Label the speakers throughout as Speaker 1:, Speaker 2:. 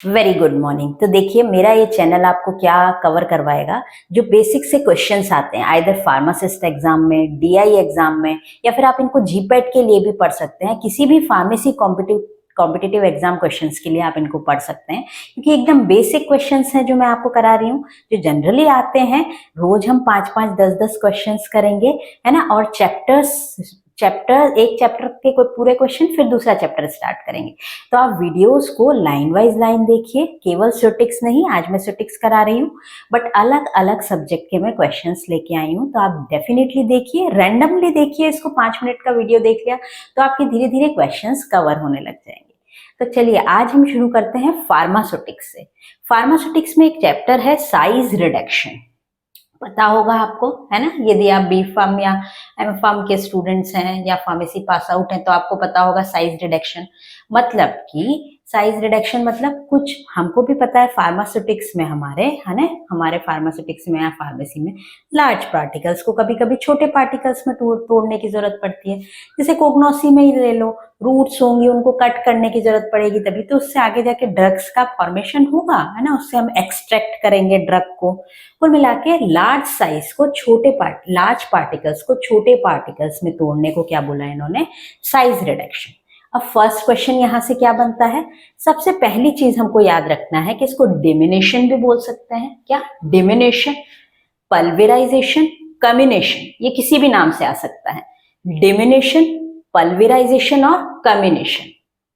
Speaker 1: Very good morning. तो देखिए, मेरा ये चैनल आपको क्या कवर करवाएगा, जो बेसिक से क्वेश्चंस आते हैं आइदर फार्मासिस्ट एग्जाम में, डीआई एग्जाम में, या फिर आप इनको जीपेट के लिए भी पढ़ सकते हैं। किसी भी फार्मेसी कॉम्पिटिटिव एग्जाम क्वेश्चंस के लिए आप इनको पढ़ सकते हैं, क्योंकि एकदम बेसिक क्वेश्चंस हैं जो मैं आपको करा रही हूँ, जो जनरली आते हैं। रोज हम 5-5, 10-10 क्वेश्चंस करेंगे, है ना। और एक चैप्टर के कोई पूरे क्वेश्चन, फिर दूसरा चैप्टर स्टार्ट करेंगे। तो आप वीडियोस को लाइन वाइज लाइन देखिए, केवल स्टैटिक्स नहीं, आज मैं स्टैटिक्स करा रही हूँ, बट अलग अलग सब्जेक्ट के मैं क्वेश्चंस लेके आई हूँ। तो आप डेफिनेटली देखिए, रैंडमली देखिए, इसको 5 मिनट का वीडियो देख लिया तो आपके धीरे धीरे क्वेश्चंस कवर होने लग जाएंगे। तो चलिए आज हम शुरू करते हैं फार्मास्यूटिक्स से। फार्मास्यूटिक्स में एक चैप्टर है साइज रिडक्शन, पता होगा आपको, है ना। यदि आप बी फार्म या एम फार्म के स्टूडेंट्स हैं या फार्मेसी पास आउट हैं तो आपको पता होगा साइज रिडक्शन मतलब कि साइज रिडक्शन मतलब कुछ हमको भी पता है फार्मास्यूटिक्स में हमारे, है ना, हमारे फार्मास्यूटिक्स में या फार्मेसी में लार्ज पार्टिकल्स को कभी कभी छोटे पार्टिकल्स में तोड़ने की जरूरत पड़ती है। जैसे कोगनोसी में ही ले लो, रूट्स होंगी, उनको कट करने की जरूरत पड़ेगी, तभी तो उससे आगे जाके ड्रग्स का फॉर्मेशन होगा, है ना। उससे हम एक्सट्रैक्ट करेंगे ड्रग को। कुल मिला के लार्ज साइज को लार्ज पार्टिकल्स को छोटे पार्टिकल्स में तोड़ने को क्या बोला इन्होंने, साइज रिडक्शन। अब फर्स्ट क्वेश्चन यहां से क्या बनता है, सबसे पहली चीज हमको याद रखना है कि इसको डिमिनेशन भी बोल सकते हैं। क्या डिमिनेशन, पल्वेराइजेशन, कम्युनेशन, ये किसी भी नाम से आ सकता है। डिमिनेशन, पल्वेराइजेशन और कम्युनेशन,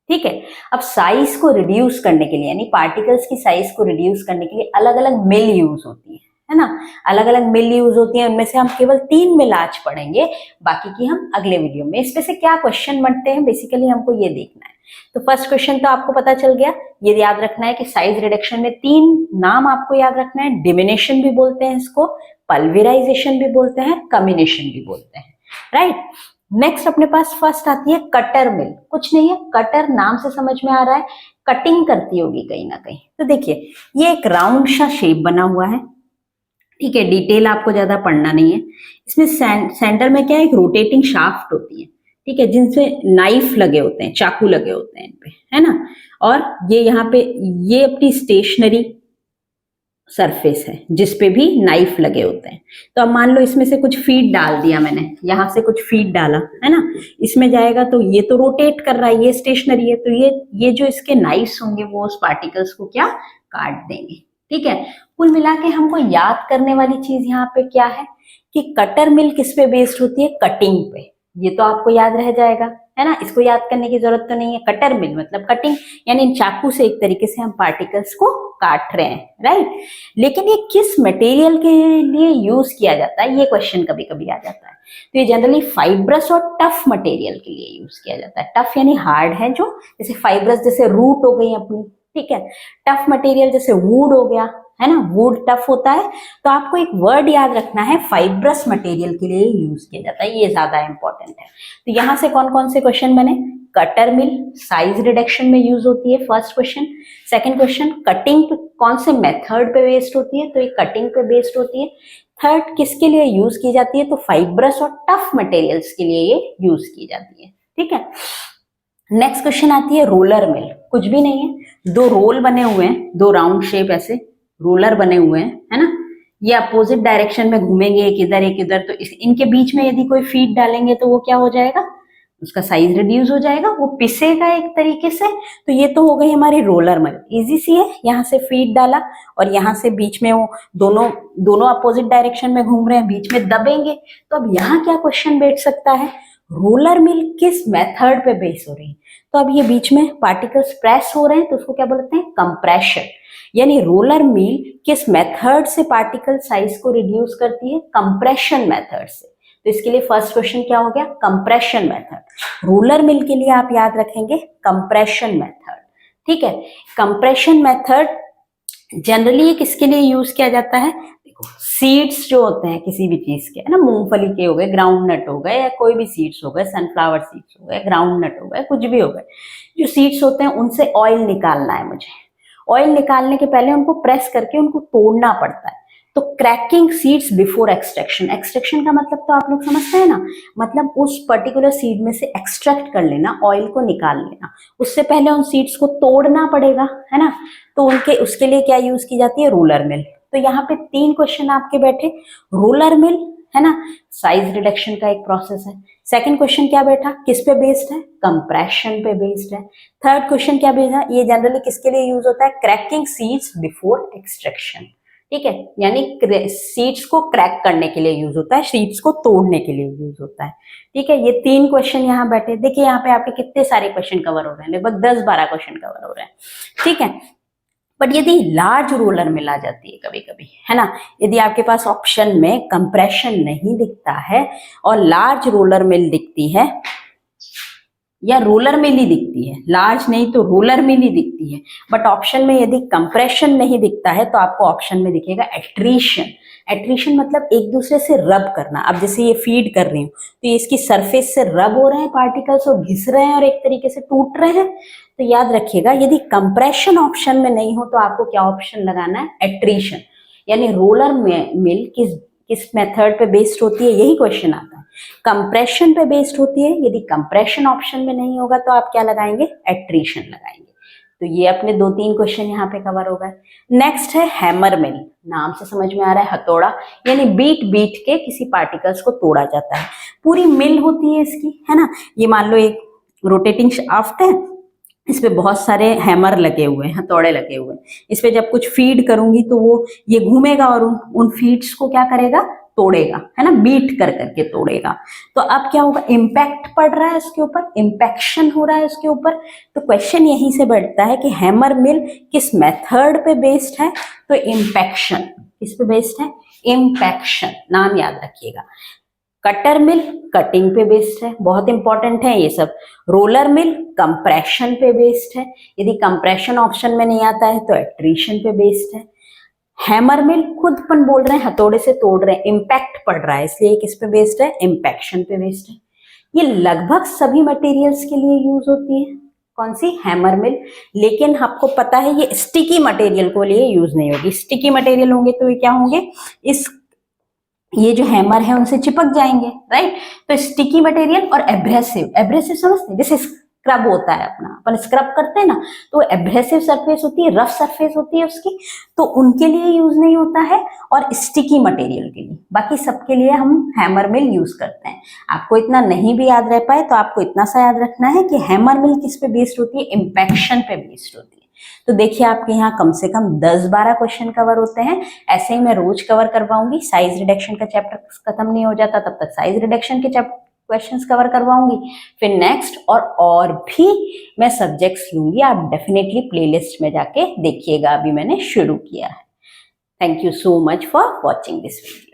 Speaker 1: ठीक है। अब साइज को रिड्यूस करने के लिए, यानी पार्टिकल्स की साइज को रिड्यूस करने के लिए अलग अलग मिल यूज होती है ना। अलग अलग मिल यूज होती है, उनमें से हम केवल 3 मिल आज पढ़ेंगे, बाकी की हम अगले वीडियो में। इसमें से क्या क्वेश्चन बनते हैं बेसिकली हमको ये देखना है। तो फर्स्ट क्वेश्चन तो आपको पता चल गया, ये याद रखना है कि साइज रिडक्शन में 3 नाम आपको याद रखना है। डिमिनेशन भी बोलते हैं इसको, पल्वेराइजेशन भी बोलते हैं, कम्युनेशन भी बोलते हैं, राइट। नेक्स्ट अपने पास फर्स्ट आती है कटर मिल। कुछ नहीं है, कटर नाम से समझ में आ रहा है, कटिंग करती होगी कहीं ना कहीं। तो देखिए, ये एक राउंड सा शेप बना हुआ है, ठीक है। डिटेल आपको ज्यादा पढ़ना नहीं है। इसमें सेंटर में क्या है, एक रोटेटिंग शाफ्ट होती है, ठीक है, जिनसे नाइफ लगे होते हैं, चाकू लगे होते हैं इन पे, है ना। और ये यहाँ पे ये अपनी स्टेशनरी सरफेस है जिसपे भी नाइफ लगे होते हैं। तो अब मान लो इसमें से कुछ फीड डाल दिया मैंने, यहां से कुछ फीड डाला, है ना, इसमें जाएगा तो ये तो रोटेट कर रहा है, ये स्टेशनरी है, तो ये जो इसके नाइफ्स होंगे वो उस पार्टिकल्स को क्या काट देंगे, ठीक है। कुल मिला के हमको याद करने वाली चीज यहाँ पे क्या है कि कटर मिल किस पे बेस्ड होती है, कटिंग पे। ये तो आपको याद रह जाएगा, है ना, इसको याद करने की जरूरत तो नहीं है। कटर मिल मतलब कटिंग, यानी चाकू से एक तरीके से हम पार्टिकल्स को काट रहे हैं, राइट। लेकिन ये किस मटेरियल के लिए यूज किया जाता है, ये क्वेश्चन कभी कभी आ जाता है। तो ये जनरली फाइब्रस और टफ मटेरियल के लिए यूज किया जाता है। टफ यानी हार्ड है जो, जैसे फाइब्रस जैसे रूट हो गई अपनी, ठीक है। टफ मटेरियल जैसे वुड हो गया, है ना, वुड टफ होता है। तो आपको एक वर्ड याद रखना है, फाइब्रस मटेरियल के लिए यूज किया जाता है, ये ज्यादा इंपॉर्टेंट है। तो यहां से कौन कौन से क्वेश्चन बने, कटर मिल साइज रिडक्शन में यूज होती है, first question. Second question, cutting कौन से मेथड पे बेस्ड होती है, तो ये कटिंग पे बेस्ड होती है। थर्ड, किसके लिए यूज की जाती है, तो फाइब्रस और टफ मटेरियल्स के लिए ये यूज की जाती है, ठीक है। नेक्स्ट क्वेश्चन आती है रोलर मिल। कुछ भी नहीं है, 2 रोल बने हुए हैं, 2 राउंड शेप ऐसे रोलर बने हुए हैं, है ना। ये अपोजिट डायरेक्शन में घूमेंगे, एक इधर एक इधर, तो इनके बीच में यदि कोई फीड डालेंगे तो वो क्या हो जाएगा, उसका साइज रिड्यूस हो जाएगा, वो पिसेगा एक तरीके से। तो ये तो हो गई हमारी रोलर मिल, इजी सी है। यहाँ से फीड डाला और यहाँ से बीच में वो दोनों अपोजिट डायरेक्शन में घूम रहे हैं, बीच में दबेंगे। तो अब यहाँ क्या क्वेश्चन बैठ सकता है, रोलर मिल किस मेथड पे बेस हो रही है। तो अब ये बीच में पार्टिकल्स प्रेस हो रहे हैं, तो उसको क्या बोलते हैं, कंप्रेशन। यानी रोलर मिल किस मेथड से पार्टिकल साइज को रिड्यूस करती है, कंप्रेशन मेथड से। तो इसके लिए फर्स्ट क्वेश्चन क्या हो गया, कंप्रेशन मेथड। रोलर मिल के लिए आप याद रखेंगे कंप्रेशन मेथड, ठीक है। कंप्रेशन मेथड जनरली ये किसके लिए यूज किया जाता है, देखो सीड्स जो होते हैं किसी भी चीज के, है ना, मूंगफली के हो गए, ग्राउंड नट हो गए, या कोई भी सीड्स हो गए, सनफ्लावर सीड्स हो गए, ग्राउंड नट हो गए, कुछ भी हो गए, जो सीड्स होते हैं उनसे ऑयल निकालना है मुझे। ऑयल निकालने के पहले उनको प्रेस करके उनको तोड़ना पड़ता है। तो cracking seeds before extraction, extraction का मतलब तो आप लोग समझते हैं ना, मतलब उस पर्टिकुलर सीड में से एक्सट्रैक्ट कर लेना, ऑयल को निकाल लेना। उससे पहले उन सीड्स को तोड़ना पड़ेगा, है ना। तो उनके उसके लिए क्या यूज की जाती है, रोलर मिल। तो यहाँ पे 3 क्वेश्चन आपके बैठे, रोलर मिल, है ना, साइज रिडक्शन का एक प्रोसेस है। सेकंड क्वेश्चन क्या बैठा, किस पे बेस्ड है, कंप्रेशन पे बेस्ड है। थर्ड क्वेश्चन क्या बैठा, ये जनरली किसके लिए यूज होता है, क्रैकिंग सीड्स बिफोर एक्सट्रैक्शन, ठीक है, यानी सीड्स को क्रैक करने के लिए यूज होता है, सीड्स को तोड़ने के लिए यूज होता है, ठीक है। ये 3 क्वेश्चन यहाँ बैठे। देखिए यहाँ पे आपके कितने सारे क्वेश्चन कवर हो रहे हैं, लगभग 10-12 क्वेश्चन कवर हो रहे हैं, ठीक है। बट यदि लार्ज रोलर मिल आ जाती है कभी कभी, है ना, यदि आपके पास ऑप्शन में कंप्रेशन नहीं दिखता है और लार्ज रोलर मिल दिखती है, या रोलर मिल ही दिखती है, लार्ज नहीं तो रोलर मिल ही दिखती है, बट ऑप्शन में यदि कंप्रेशन नहीं दिखता है तो आपको ऑप्शन में दिखेगा एट्रीशन। एट्रीशन मतलब एक दूसरे से रब करना। अब जैसे ये फीड कर रही हूँ तो ये इसकी सरफेस से रब हो रहे हैं पार्टिकल्स और घिस रहे हैं और एक तरीके से टूट रहे हैं। तो याद रखिएगा, यदि कंप्रेशन ऑप्शन में नहीं हो तो आपको क्या ऑप्शन लगाना है, एट्रीशन। यानी रोलर मिल किस मेथड पे बेस्ड होती है, यही क्वेश्चन आता है। कंप्रेशन पे बेस्ड होती है, यदि कंप्रेशन ऑप्शन में नहीं होगा तो आप क्या लगाएंगे, एट्रीशन लगाएंगे। तो ये अपने 2-3 क्वेश्चन यहाँ पे कवर हो गए। नेक्स्ट है हैमर मिल, नाम से समझ में आ रहा है, हथौड़ा, यानी बीट बीट के किसी पार्टिकल्स को तोड़ा जाता है। पूरी मिल होती है इसकी, है ना। ये मान लो एक रोटेटिंग शाफ्ट है, इस पे बहुत सारे हैमर लगे हुए हैं, हथौड़े लगे हुए हैं। इस पे जब कुछ फीड करूंगी तो वो ये घूमेगा और उन फीड्स को क्या करेगा, तोड़ेगा, है ना, बीट कर करके तोड़ेगा। तो अब क्या होगा, इम्पैक्ट पड़ रहा है इसके ऊपर, इम्पैक्शन हो रहा है इसके ऊपर। तो क्वेश्चन यहीं से बढ़ता है कि हैमर मिल किस मेथड पे बेस्ड है, तो इम्पैक्शन। किस पे बेस्ड है, इम्पैक्शन, नाम याद रखिएगा। कटर मिल कटिंग पे बेस्ड है, बहुत इंपॉर्टेंट है ये सब। रोलर मिल कंप्रेशन पे बेस्ड है, यदि कंप्रेशन ऑप्शन में नहीं आता है तो एट्रीशन पे बेस्ड है। हैमर मिल खुद अपन बोल रहे हैं हथौड़े से तोड़ रहे हैं, इम्पैक्ट पड़ रहा है, इसलिए किस पे बेस्ड है, इम्पैक्शन पे बेस्ड है। ये लगभग सभी मटेरियल्स के लिए यूज होती है, कौन सी, हैमर मिल। लेकिन आपको पता है ये स्टिकी मटेरियल को लिए यूज नहीं होगी। स्टिकी मटेरियल होंगे तो ये क्या होंगे, ये जो हैमर है उनसे चिपक जाएंगे, राइट। तो स्टिकी मटेरियल और एब्रेसिव, एब्रेसिव समझते हैं, जैसे स्क्रब होता है अपना, अपन स्क्रब करते हैं ना, तो एब्रेसिव सरफेस होती है, रफ सरफेस होती है उसकी, तो उनके लिए यूज नहीं होता है, और स्टिकी मटेरियल के लिए। बाकी सबके लिए हम हैमर मिल यूज करते हैं। आपको इतना नहीं भी याद रह पाए तो आपको इतना सा याद रखना है कि हैमर मिल किस पे बेस्ड होती है, इम्पैक्शन पे बेस्ड होती है। तो देखिए आपके यहाँ कम से कम 10-12 क्वेश्चन कवर होते हैं। ऐसे ही मैं रोज कवर करवाऊंगी। साइज रिडक्शन का चैप्टर खत्म नहीं हो जाता तब तक साइज रिडक्शन के क्वेश्चंस कवर करवाऊंगी। फिर नेक्स्ट और भी मैं सब्जेक्ट्स लूंगी। आप डेफिनेटली प्लेलिस्ट में जाके देखिएगा, अभी मैंने शुरू किया है। Thank you so much for watching this video.